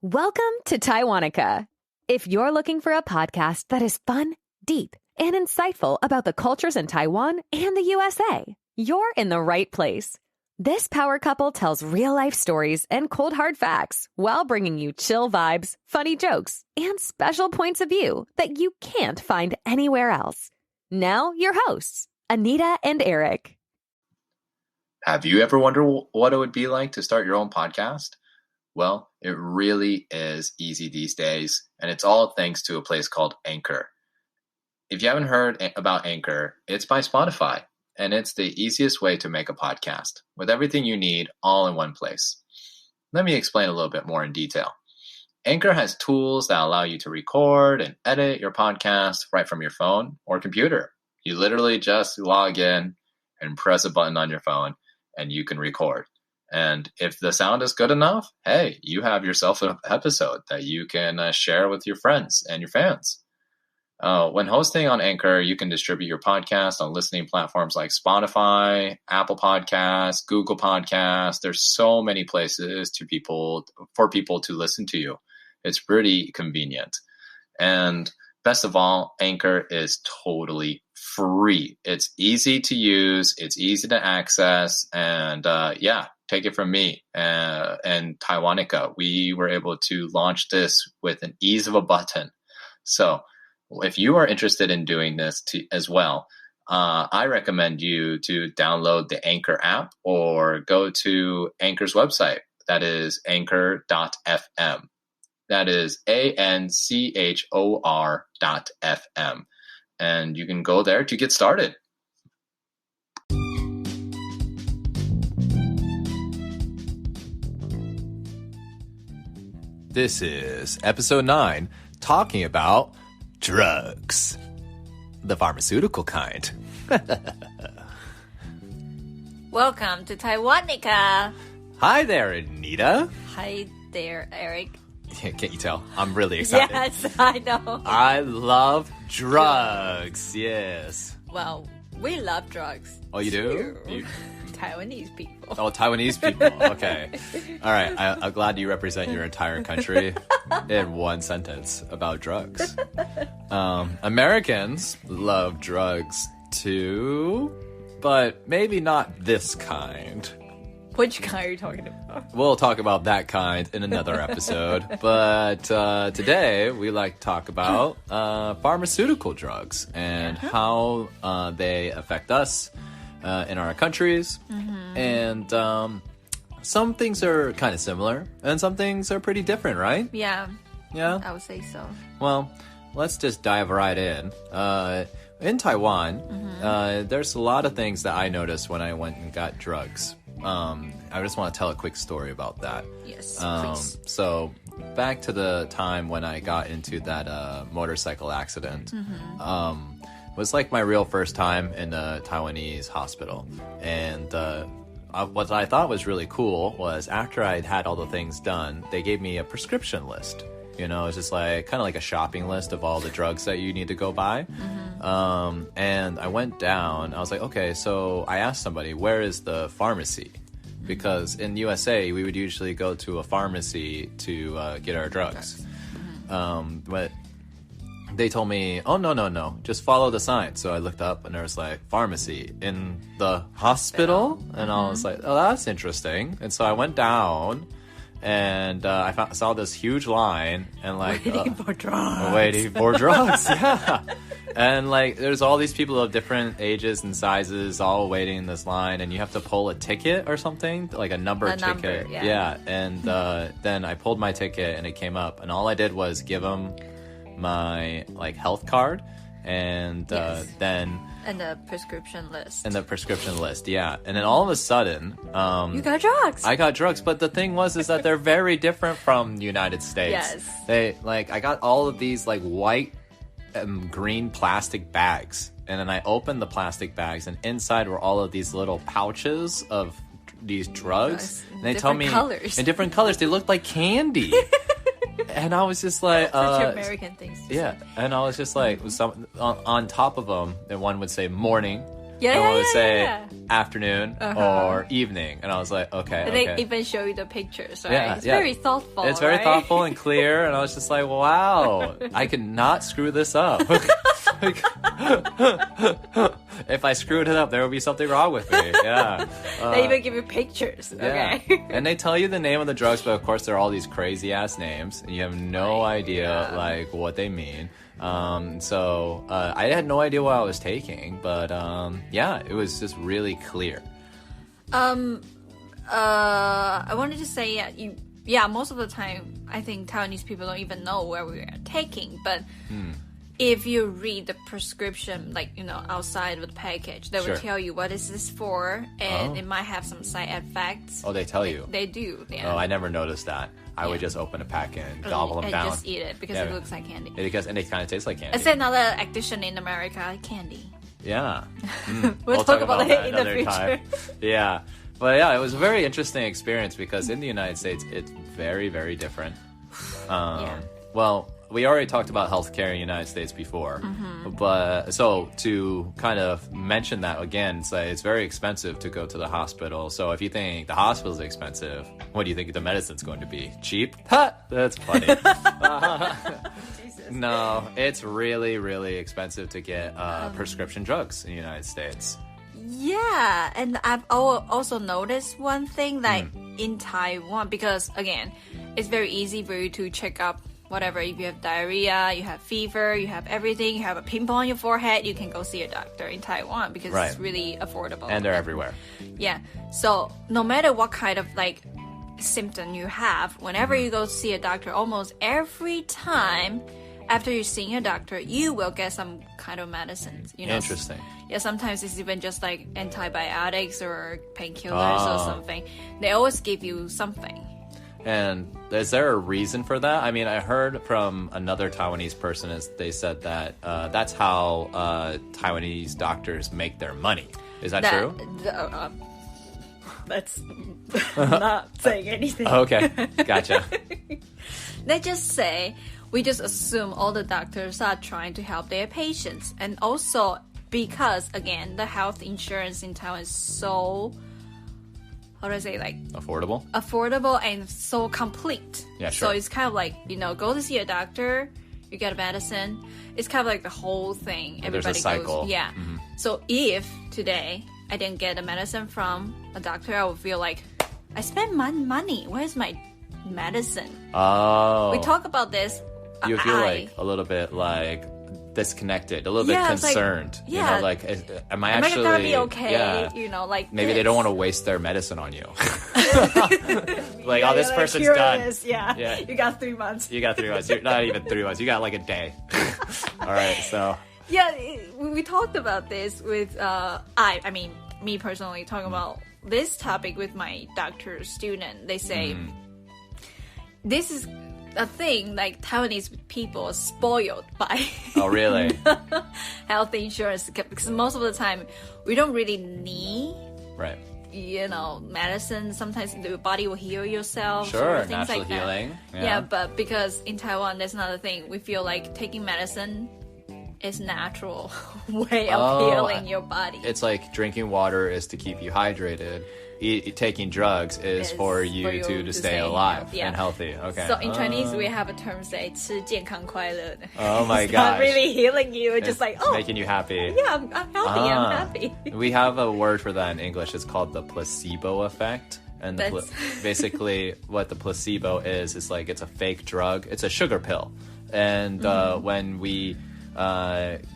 Welcome to Taiwanica. If you're looking for a podcast that is fun, deep, and insightful about the cultures in Taiwan and the USA, you're in the right place. This power couple tells real-life stories and cold hard facts while bringing you chill vibes, funny jokes, and special points of view that you can't find anywhere else. Now, your hosts, Anita and Eric. Have you ever wondered what it would be like to start your own podcast? Well, it really is easy these days, and it's all thanks to a place called Anchor. If you haven't heard about Anchor, it's by Spotify, and it's the easiest way to make a podcast, with everything you need all in one place. Let me explain a little bit more in detail. Anchor has tools that allow you to record and edit your podcast right from your phone or computer. You literally just log in and press a button on your phone, and you can record. And if the sound is good enough, hey, you have yourself an episode that you can share with your friends and your fans. When hosting on Anchor, you can distribute your podcast on listening platforms like Spotify, Apple Podcasts, Google Podcasts. There's so many places for people to listen to you. It's pretty convenient. And best of all, Anchor is totally free. It's easy to use, it's easy to access, and take it from me and Taiwanica. We were able to launch this with an ease of a button. So if you are interested in doing this as well, I recommend you to download the Anchor app or go to Anchor's website. That is anchor.fm. That is ANCHOR.FM. And you can go there to get started. This is episode 9, talking about drugs. The pharmaceutical kind. Welcome to Taiwanica. Hi there, Anita. Hi there, Eric. Can't you tell? I'm really excited. Yes, I know. I love drugs. Yes. Well, we love drugs. Oh, you do? Taiwanese people. Oh, Taiwanese people. Okay. All right. I'm glad you represent your entire country in one sentence about drugs. Americans love drugs too, but maybe not this kind. Which kind are you talking about? We'll talk about that kind in another episode. But today, we like to talk about pharmaceutical drugs and how they affect us in our countries. Mm-hmm. And some things are kind of similar, and some things are pretty different, right? Yeah. Yeah? I would say so. Well, let's just dive right in. In Taiwan, there's a lot of things that I noticed when I went and got drugs. I just want to tell a quick story about that. Yes, please. So back to the time when I got into that motorcycle accident, was like my real first time in a Taiwanese hospital. And what I thought was really cool was after I'd had all the things done, they gave me a prescription list. You know, it's just like kind of like a shopping list of all the drugs that you need to go buy. And I went down. I was like, okay, so I asked somebody, where is the pharmacy? Because in USA, we would usually go to a pharmacy to get our drugs. But they told me, oh, no, just follow the sign. So I looked up and there was like pharmacy in the hospital. And I was like, oh, that's interesting. And so I went down. And I saw this huge line and like waiting for drugs. Waiting for drugs, yeah. And like there's all these people of different ages and sizes all waiting in this line, and you have to pull a ticket or something, like a number ticket. Yeah. And then I pulled my ticket and it came up, and all I did was give them my like health card, and then. And the prescription list. Yeah. And then all of a sudden... you got drugs! I got drugs, but the thing is that they're very different from the United States. Yes. I got all of these, like, white and green plastic bags. And then I opened the plastic bags, and inside were all of these little pouches of these drugs. And they told me... colors. In different colors. They looked like candy. And I was just like... Such American things. Yeah. And I was just like... on top of them, and one would say morning, Yeah, and yeah, would yeah, say yeah. afternoon or evening, and I was like, okay, And okay. they even show you the pictures, right? Yeah, It's yeah. very thoughtful. It's very right? thoughtful and clear, and I was just like, wow, I cannot screw this up. Like, if I screwed it up, there would be something wrong with me. Yeah. They even give you pictures. Yeah. Okay. And they tell you the name of the drugs, but of course there are all these crazy ass names, and you have no idea like what they mean. So I had no idea what I was taking, but yeah, it was just really clear. I wanted to say, most of the time, I think Taiwanese people don't even know where we are taking. But if you read the prescription, like, outside of the package, they will tell you what is this for, and it might have some side effects. Oh, they tell you? They do, yeah. Oh, I never noticed that. I would just open a pack and gobble them down. And just eat it because it looks like candy. And it kind of tastes like candy. It's another addiction in America, candy. Yeah. We'll talk about it in the future. Time. Yeah. But yeah, it was a very interesting experience because in the United States, it's very, very different. Well, we already talked about healthcare in the United States before, but so to kind of mention that again, say it's very expensive to go to the hospital. So if you think the hospital is expensive, what do you think the medicine's going to be? Cheap? Ha! That's funny. No, it's really, really expensive to get prescription drugs in the United States. Yeah, and I've also noticed one thing, like in Taiwan, because again, it's very easy for you to check up whatever. If you have diarrhea, you have fever, you have everything, you have a pimple on your forehead, you can go see a doctor in Taiwan because it's really affordable. And they're everywhere. Yeah, so no matter what kind of like symptom you have, whenever you go see a doctor, almost every time after you're seeing a doctor, you will get some kind of medicines. Interesting. Yeah, sometimes it's even just like antibiotics or painkillers or something. They always give you something. And is there a reason for that? I mean, I heard from another Taiwanese person they said that that's how Taiwanese doctors make their money. Is that true? That's not saying anything. Okay, gotcha. They just say, we just assume all the doctors are trying to help their patients. And also because, again, the health insurance in Taiwan is so, how do I say, like... Affordable and so complete. Yeah, sure. So it's kind of like, go to see a doctor, you get a medicine. It's kind of like the whole thing. There's a cycle. Goes, yeah. Mm-hmm. So if today I didn't get a medicine from a doctor, I would feel like, I spent money. Where's my medicine? Oh. We talk about this. You feel like a little bit like disconnected, a little bit concerned. Like, am I actually gonna be okay? Yeah. Like maybe they don't want to waste their medicine on you. Like, this person's curious. done. Yeah. You got 3 months. You got 3 months. You're not even 3 months. You got like a day. All right, so. Yeah, we talked about this with I mean, me personally talking about this topic with my doctor student. They say this is a thing, like Taiwanese people are spoiled by oh really health insurance, because most of the time we don't really need medicine. Sometimes the body will heal yourself, sure, things natural like healing. That. Yeah, but because in Taiwan that's another thing, we feel like taking medicine is natural way of healing your body. It's like drinking water is to keep you hydrated. Taking drugs is for you to stay alive and healthy. Okay. So in Chinese, we have a term say 吃健康快乐. Oh my gosh. It's gosh. not really healing you. It's just like, making you happy. Yeah, I'm healthy. I'm happy. We have a word for that in English. It's called the placebo effect. And basically what the placebo is like it's a fake drug. It's a sugar pill. And when we...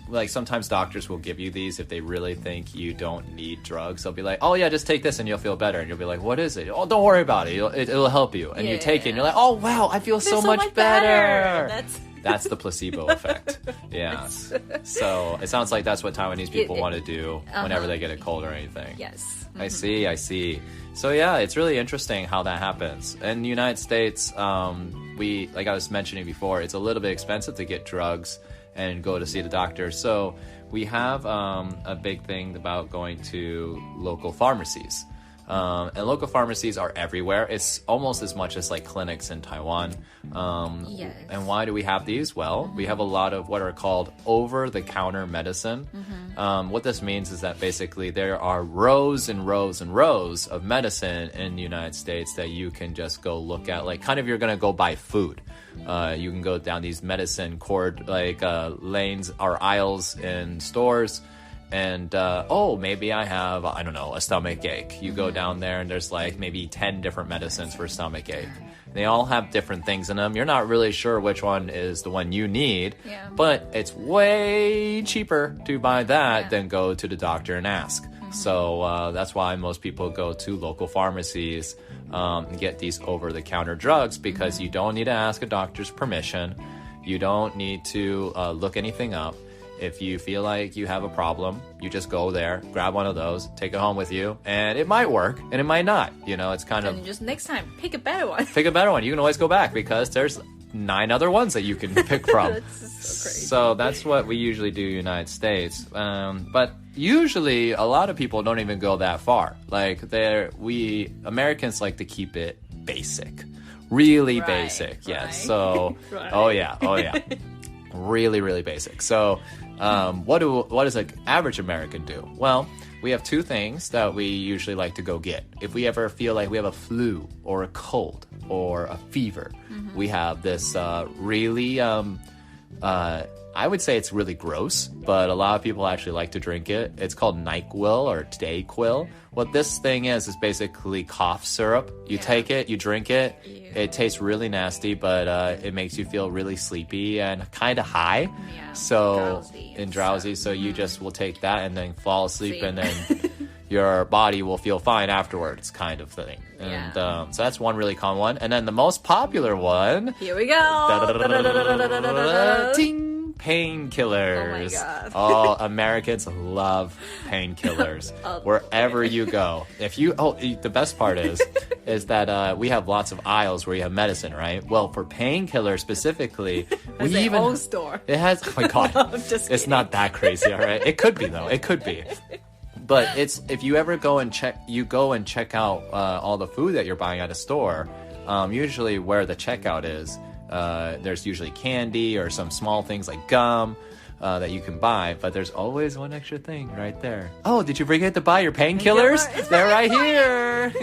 like sometimes doctors will give you these if they really think you don't need drugs. They'll be like, oh yeah, just take this and you'll feel better. And you'll be like, what is it? Oh, don't worry about it. It'll help you. And you take it and you're like, oh wow, I feel so much better. That's the placebo effect. Yeah. So it sounds like that's what Taiwanese people want to do whenever they get a cold or anything. Yes. I see. So yeah, it's really interesting how that happens. In the United States, we, like I was mentioning before, it's a little bit expensive to get drugs and go to see the doctor. So we have a big thing about going to local pharmacies. And local pharmacies are everywhere. It's almost as much as like clinics in Taiwan. Yes. And why do we have these? Well, we have a lot of what are called over-the-counter medicine. What this means is that basically there are rows and rows and rows of medicine in the United States that you can just go look at. Like kind of you're going to go buy food. You can go down these medicine lanes or aisles in stores. And, maybe I have, I don't know, a stomach ache. You go down there and there's like maybe 10 different medicines for stomach ache. They all have different things in them. You're not really sure which one is the one you need, but it's way cheaper to buy that than go to the doctor and ask. So that's why most people go to local pharmacies and get these over-the-counter drugs because you don't need to ask a doctor's permission. You don't need to look anything up. If you feel like you have a problem, you just go there, grab one of those, take it home with you, and it might work, and it might not. You know, it's kind And just next time, pick a better one. Pick a better one. You can always go back because there's 9 other ones that you can pick from. That's so crazy. So that's what we usually do in the United States. But usually, a lot of people don't even go that far. Like, we Americans like to keep it basic. Really basic, yes. So, oh yeah. Really, really basic. So, what does an average American do? Well, we have 2 things that we usually like to go get. If we ever feel like we have a flu or a cold or a fever, we have this really, I would say it's really gross, but a lot of people actually like to drink it. It's called NyQuil or Dayquil. What this thing is basically cough syrup. You take it, you drink it. Ew. It tastes really nasty, but it makes you feel really sleepy and kind of high. Yeah, So drowsy. So you just will take that and then fall asleep. And then your body will feel fine afterwards, kind of thing. And so that's one really common one. And then the most popular one. Here we go. Ting! Painkillers. Oh my God. Oh, Americans love painkillers. Wherever you go. The best part is that we have lots of aisles where you have medicine, right? Well, for painkillers specifically, we even whole store. It has. Oh my God, it's not that crazy, all right? It could be though. It could be. But if you ever go and check out all the food that you're buying at a store. Usually where the checkout is. There's usually candy or some small things like gum that you can buy, but there's always one extra thing right there. Oh, did you bring it to buy your painkillers? They're right here.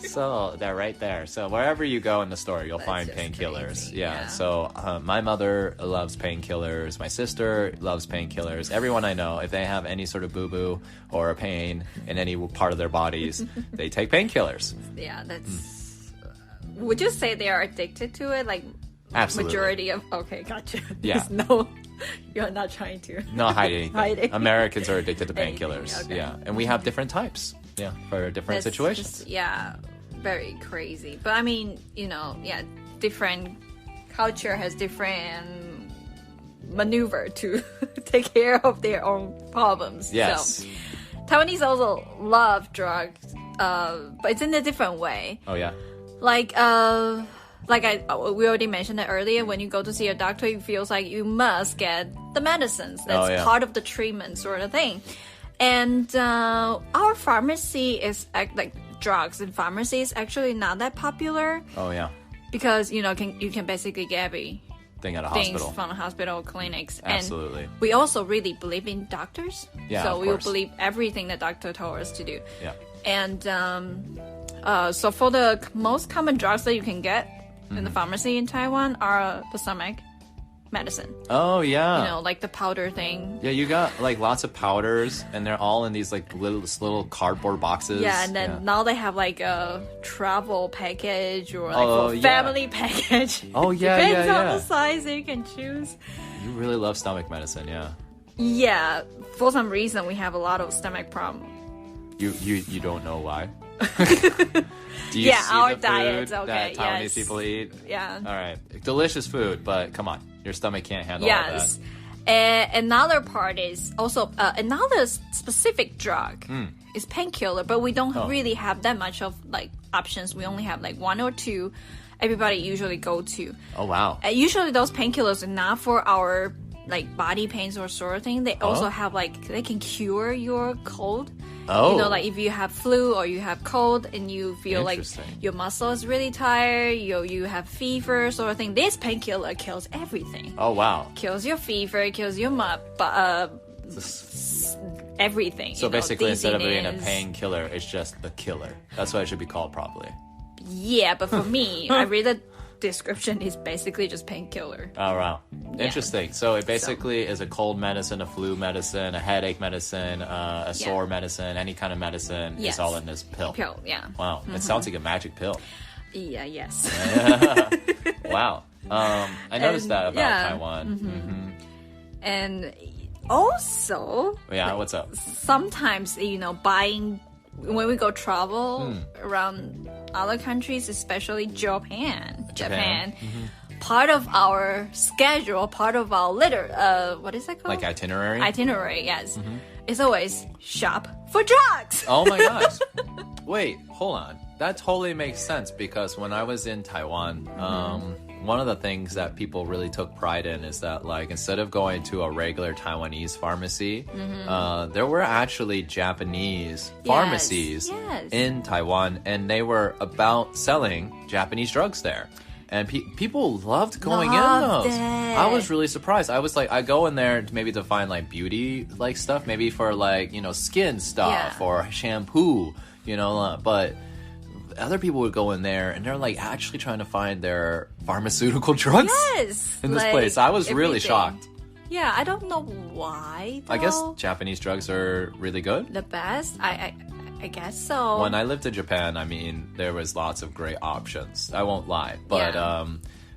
So they're right there. So wherever you go in the store, you'll find painkillers. Yeah. So my mother loves painkillers. My sister loves painkillers. Everyone I know, if they have any sort of boo-boo or a pain in any part of their bodies, they take painkillers. Yeah, that's... Would you say they are addicted to it? Like, absolutely. Majority of... Okay, gotcha. Yeah. No, you're not trying to... Not hide anything. Hiding. Americans are addicted to painkillers. Okay. Yeah. And we have different types. Yeah. For different situations. Just, very crazy. But I mean, different culture has different maneuver to take care of their own problems. Yes. So, Taiwanese also love drugs, but it's in a different way. Oh, yeah. We already mentioned it earlier, when you go to see a doctor, it feels like you must get the medicines. That's part of the treatment sort of thing. And our pharmacy is, like drugs in pharmacy is actually not that popular. Oh, yeah. Because, you can basically get everything at a things hospital. From hospital clinics. Absolutely. And we also really believe in doctors. Yeah, so of we will course. believe everything the doctor told us to do. Yeah. And so for the most common drugs that you can get in the pharmacy in Taiwan are the stomach medicine. Oh, yeah. Like the powder thing. Yeah, you got like lots of powders, and they're all in these like little cardboard boxes. Yeah, and then now they have like a travel package or like a family package. Oh, yeah, Depends on the size that you can choose. You really love stomach medicine, yeah. Yeah, for some reason we have a lot of stomach problem. You don't know why? Do you see our the diets, food okay, that Taiwanese yes. people eat? Yeah. All right. Delicious food, but come on. Your stomach can't handle all that. Another part is also another specific drug is painkiller, but we don't really have that much of like options. We only have like 1 or 2 everybody usually go to. Oh, wow. Usually those painkillers are not for our like body pains or sort of thing. They also have like, they can cure your cold. Oh. You know, like if you have flu or you have cold and you feel like your muscle is really tired, you have fever sort of thing, this painkiller kills everything. Oh, wow. Kills your fever, kills your everything. So you know, basically, instead of being a dizziness. painkiller, it's just a killer. That's what it should be called, probably. Yeah, but for me, I read the description is basically just painkiller. Oh, wow. Interesting. So it basically is a cold medicine, a flu medicine, a headache medicine, a sore medicine, any kind of medicine is all in this pill. Yeah. Wow. It sounds like a magic pill. Yeah, yes. Wow. I noticed that about Taiwan. And also... Yeah, what's up? Sometimes, you know, buying... When we go travel around other countries, especially Japan. Part of our schedule, part of our what is that called? Like itinerary? Itinerary, yes. It's always shop for drugs. Oh my gosh. Wait, hold on. That totally makes sense because when I was in Taiwan, one of the things that people really took pride in is that, like, instead of going to a regular Taiwanese pharmacy, there were actually Japanese pharmacies in Taiwan, and they were about selling Japanese drugs there. And people loved going in those. I was really surprised. I was like, I go in there maybe to find like beauty like stuff, maybe for like, you know, skin stuff or shampoo, you know, but other people would go in there and they're like actually trying to find their pharmaceutical drugs in this place. I was really shocked. Yeah, I don't know why, though. I guess Japanese drugs are really good. The best? I guess so. When I lived in Japan, I mean, there was lots of great options. I won't lie.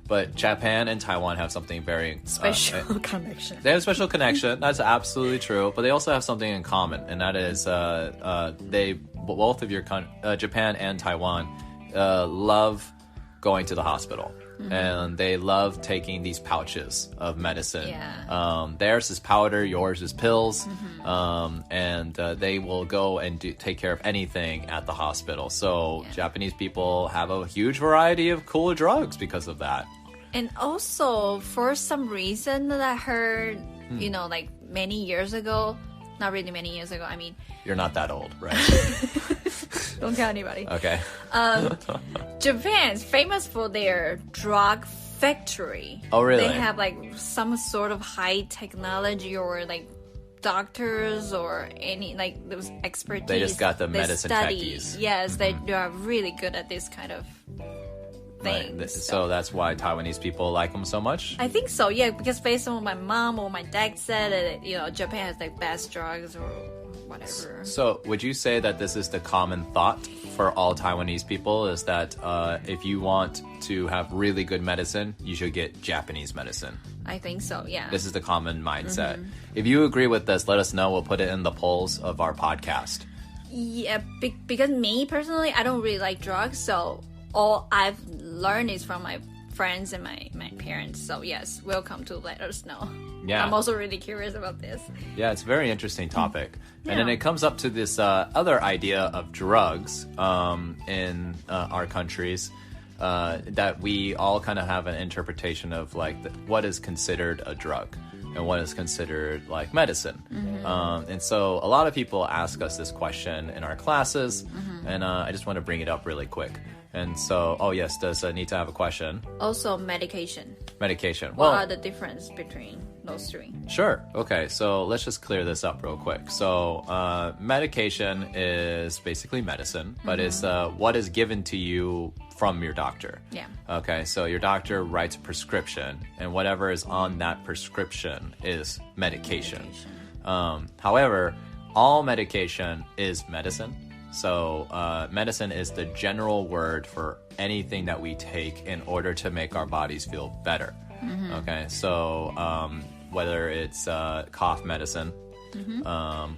But Japan and Taiwan have something very... Special connection. They have a special connection. That's absolutely true. But they also have something in common. And that is both of your... Japan and Taiwan love going to the hospital. And they love taking these pouches of medicine. Theirs is powder, yours is pills. And they will go and take care of anything at the hospital. So Japanese people have a huge variety of cool drugs because of that. And also, for some reason that I heard, you know, like many years ago, not really many years ago, I mean... You're not that old, right? Don't tell anybody. Okay. Japan's famous for their drug factory. Oh, really? They have like some sort of high technology or like doctors or any like those expertise. They just got the medicine techies. Yes, they are really good at this kind of things. Right. So that's why Taiwanese people like them so much? I think so, yeah, because based on what my mom or my dad said, you know, Japan has like best drugs or whatever. So would you say that this is the common thought for all Taiwanese people, is that if you want to have really good medicine, you should get Japanese medicine? I think so, yeah. This is the common mindset. If you agree with this, let us know. We'll put it in the polls of our podcast. Yeah, because me personally, I don't really like drugs, so all I've learned is from my friends and my parents. So yes, welcome to let us know. Yeah. I'm also really curious about this. Yeah, it's a very interesting topic. And then it comes up to this other idea of drugs in our countries that we all kind of have an interpretation of like what is considered a drug and what is considered like medicine. And so a lot of people ask us this question in our classes, and I just want to bring it up really quick. And so, oh yes, does Anita have a question? Also, medication. Medication. What are the difference between those three? Sure. Okay, so let's just clear this up real quick. So, medication is basically medicine, but it's what is given to you from your doctor. Yeah. Okay, so your doctor writes a prescription, and whatever is on that prescription is medication. However, all medication is medicine. So medicine is the general word for anything that we take in order to make our bodies feel better. Okay, so whether it's cough medicine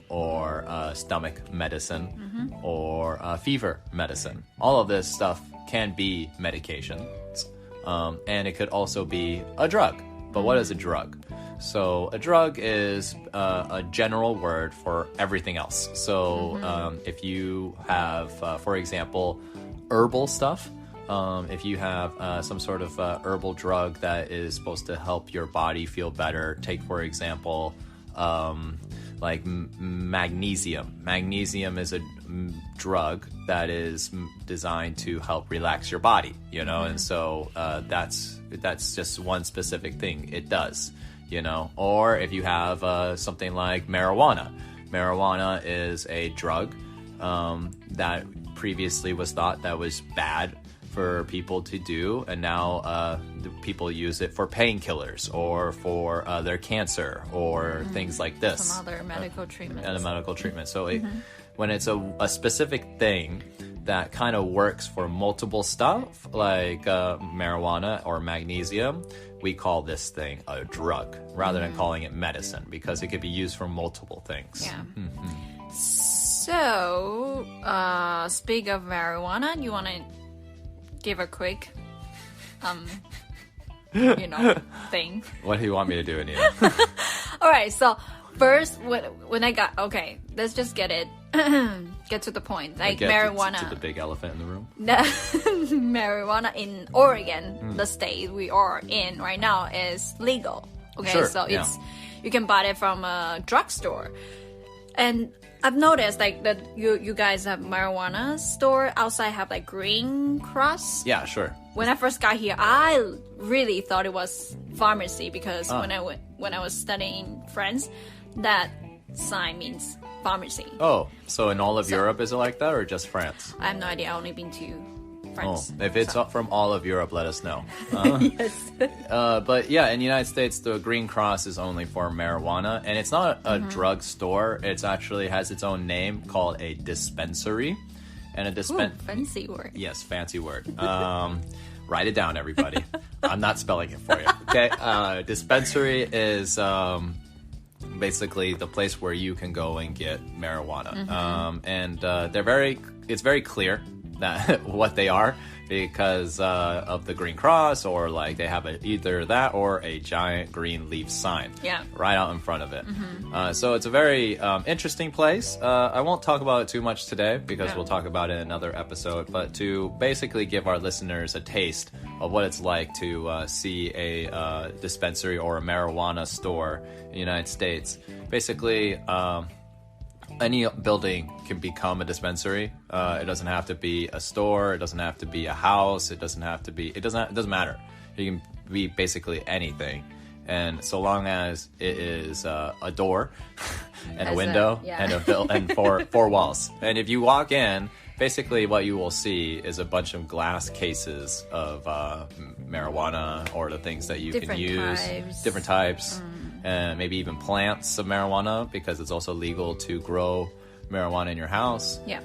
or stomach medicine or fever medicine, all of this stuff can be medications. And it could also be a drug. But what is a drug? So a drug is a general word for everything else. So if you have, for example, herbal stuff, if you have some sort of herbal drug that is supposed to help your body feel better, take, for example, like magnesium. Magnesium is a drug that is designed to help relax your body, you know, and so that's just one specific thing it does, you know. Or if you have something like marijuana. Marijuana is a drug that previously was thought that was bad for people to do, and now people use it for painkillers or for their cancer or things like this. Some other medical treatments. And a medical treatment. So when it's a specific thing that kind of works for multiple stuff, like marijuana or magnesium, we call this thing a drug rather than calling it medicine, because it could be used for multiple things. Yeah. So, speak of marijuana, you want to give a quick, thing? What do you want me to do, Anita? All right, so first, when I got, okay, let's just get to the point. Like marijuana. To the big elephant in the room. Marijuana in Oregon, the state we are in right now, is legal. Okay, Sure, so yeah. you can buy it from a drugstore. And I've noticed like that you guys have marijuana store outside have like green cross. Yeah, sure. When I first got here, I really thought it was pharmacy because when I was studying France, that sign means pharmacy. Oh, so in all of Europe is it like that, or just France? I have no idea. I've only been to France. Oh, if it's from all of Europe, let us know. Yes. But yeah, in the United States, the Green Cross is only for marijuana, and it's not a drug store. It actually has its own name called a dispensary, and a Fancy word. Yes, fancy word. Write it down, everybody. I'm not spelling it for you. Okay, dispensary is basically the place where you can go and get marijuana, and it's very clear that what they are, because of the Green Cross, or like they have either that or a giant green leaf sign right out in front of it. So it's a very interesting place. I won't talk about it too much today because we'll talk about it in another episode, but to basically give our listeners a taste of what it's like to see a dispensary or a marijuana store in the United States. Basically, any building can become a dispensary. It doesn't have to be a store. It doesn't have to be a house. It doesn't matter. It can be basically anything. And so long as it is a door and a window and four walls. And if you walk in, basically what you will see is a bunch of glass cases of marijuana or the things that you can use. Different types. And maybe even plants of marijuana, because it's also legal to grow marijuana in your house. Yeah.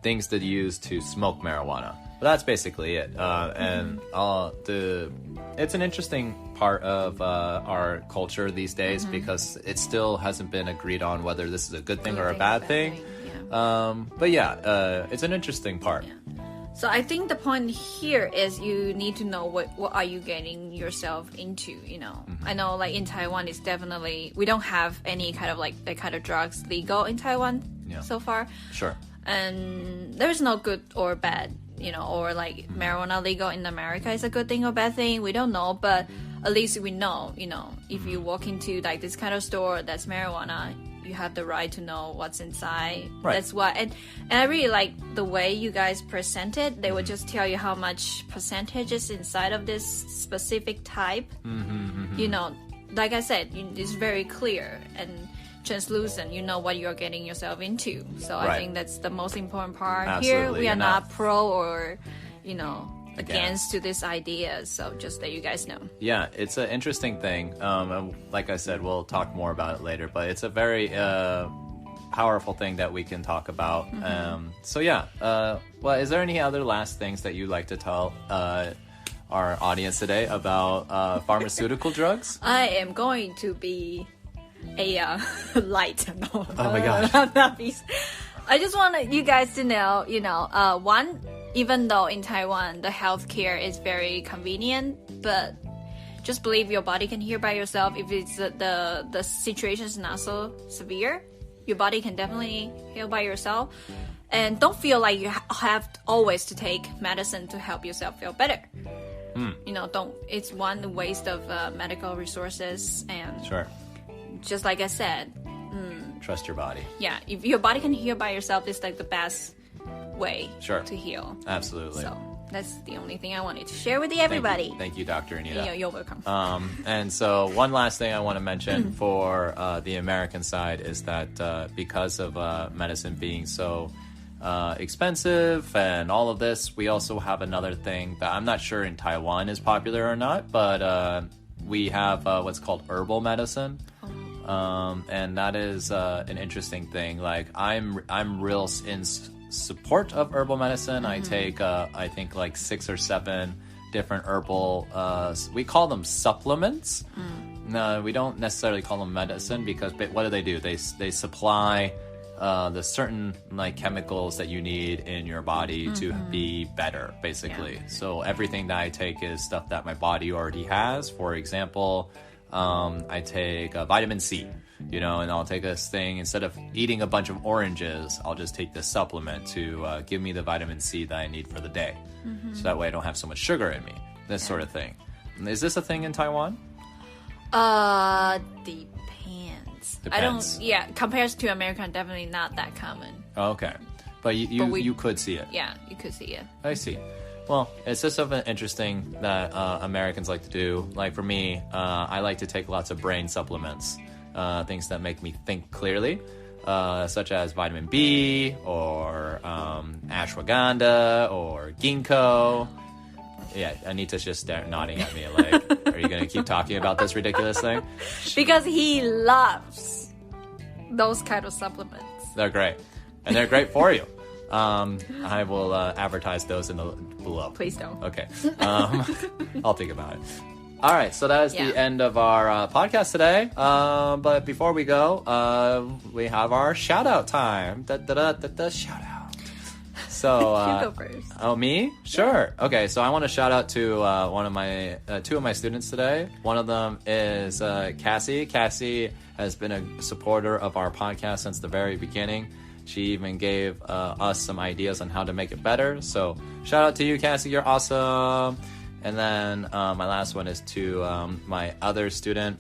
Things that you use to smoke marijuana. But that's basically it. It's an interesting part of our culture these days, because it still hasn't been agreed on whether this is a good thing or a bad thing. It's an interesting part. Yeah. So I think the point here is you need to know what are you getting yourself into, you know. I know like in Taiwan it's definitely, we don't have any kind of like that kind of drugs legal in Taiwan so far. Sure. And there's no good or bad, you know, or like marijuana legal in America is a good thing or bad thing. We don't know, but at least we know, you know, if you walk into like this kind of store that's marijuana, you have the right to know what's inside. Right. That's what, and I really like the way you guys present it. They would just tell you how much percentage is inside of this specific type. You know, like I said, it's very clear and translucent. You know what you're getting yourself into. So I think that's the most important part. Absolutely. Here we are not pro or, you know, against to this idea, so just that you guys know. Yeah, it's an interesting thing. Like I said, we'll talk more about it later, but it's a very powerful thing that we can talk about. Well, is there any other last things that you'd like to tell our audience today about pharmaceutical drugs? I am going to be a light. Oh my gosh. I just want you guys to know, you know, one, even though in Taiwan the healthcare is very convenient, but just believe your body can heal by yourself. If it's the situation is not so severe, your body can definitely heal by yourself. And don't feel like you have always to take medicine to help yourself feel better. You know, it's one waste of medical resources. And just like I said, Trust your body. yeah, if your body can heal by yourself, it's like the best way Sure. to heal. Absolutely. So that's the only thing I wanted to share with everybody. Thank you, Dr. Anita. You're welcome. And so one last thing I want to mention for the American side is that because of medicine being so expensive and all of this, we also have another thing that I'm not sure in Taiwan is popular or not, but we have what's called herbal medicine. And that is an interesting thing. Like I'm real in support of herbal medicine. I take I think like 6 or 7 different herbal we call them supplements. No, we don't necessarily call them medicine because what do? They supply the certain like chemicals that you need in your body to be better, basically. Yeah. So everything that I take is stuff that my body already has. For example, I take vitamin C, and I'll take this thing, instead of eating a bunch of oranges, I'll just take this supplement to give me the vitamin C that I need for the day. So that way I don't have so much sugar in me, this sort of thing. Is this a thing in Taiwan? Depends. Depends. I don't, compared to America, definitely not that common. Okay. But you could see it. Yeah, you could see it. I see. Well, it's just something interesting that Americans like to do. Like for me, I like to take lots of brain supplements, things that make me think clearly, such as vitamin B or ashwagandha or ginkgo. Yeah, Anita's just nodding at me like, are you going to keep talking about this ridiculous thing? Because he loves those kind of supplements. They're great. And they're great for you. I will advertise those in the below. Please don't. Okay. I'll think about it. All right, so that is the end of our podcast today. But before we go, we have our shout-out time. Shout-out. So, You go first. Oh, me? Sure. Okay, so I want to shout out to two of my students today. One of them is Cassie. Cassie has been a supporter of our podcast since the very beginning. She even gave us some ideas on how to make it better. So shout out to you, Cassie. You're awesome. And then my last one is to my other student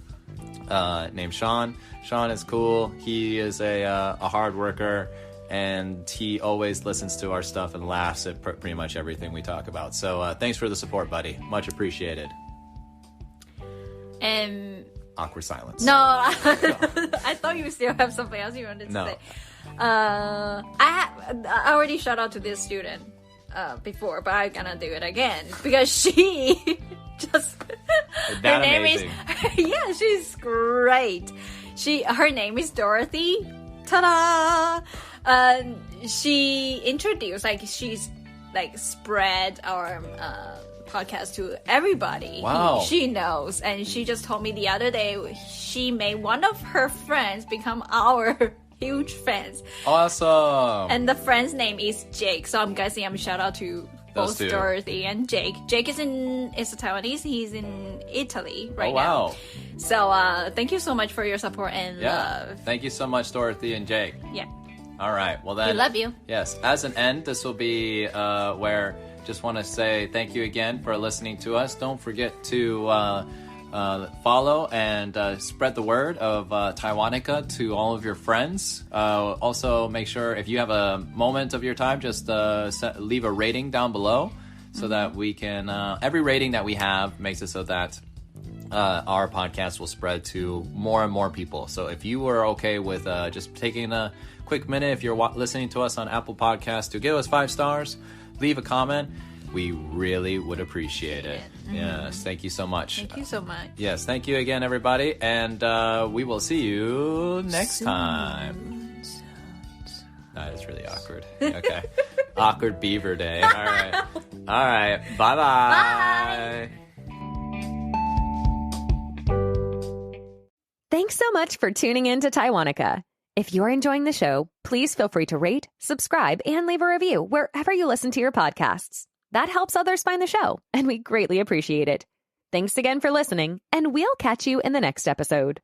named Sean. Sean is cool. He is a hard worker, and he always listens to our stuff and laughs at pretty much everything we talk about. So thanks for the support, buddy. Much appreciated. Awkward silence. No, I thought you still have something else you wanted to say. I already shout out to this student before, but I'm gonna do it again because she just her name amazing? is she's great. Her name is Dorothy. Ta-da! She introduced she's spread our podcast to everybody. Wow. She knows, and she just told me the other day she made one of her friends become our huge fans. Awesome. And the friend's name is Jake, so I'm guessing I'm shout out to both two. Dorothy and Jake. Jake is a Taiwanese. He's in Italy right wow. now. So thank you so much for your support and love. Thank you so much, Dorothy and Jake. Yeah. All right. Well then, We love you. Yes. As an end, this will be where just want to say thank you again for listening to us. Don't forget to follow and spread the word of Taiwanica to all of your friends. Also, make sure if you have a moment of your time, just leave a rating down below so that we can. Every rating that we have makes it so that our podcast will spread to more and more people. So if you were okay with just taking a quick minute, if you're listening to us on Apple Podcasts, to give us 5 stars, leave a comment. We really would appreciate it. Yes, thank you so much. Thank you so much. Yes, thank you again, everybody. And we will see you next time. That is really awkward. Okay. Awkward beaver day. All right. All right. Bye-bye. Bye. Thanks so much for tuning in to Taiwanica. If you're enjoying the show, please feel free to rate, subscribe, and leave a review wherever you listen to your podcasts. That helps others find the show, and we greatly appreciate it. Thanks again for listening, and we'll catch you in the next episode.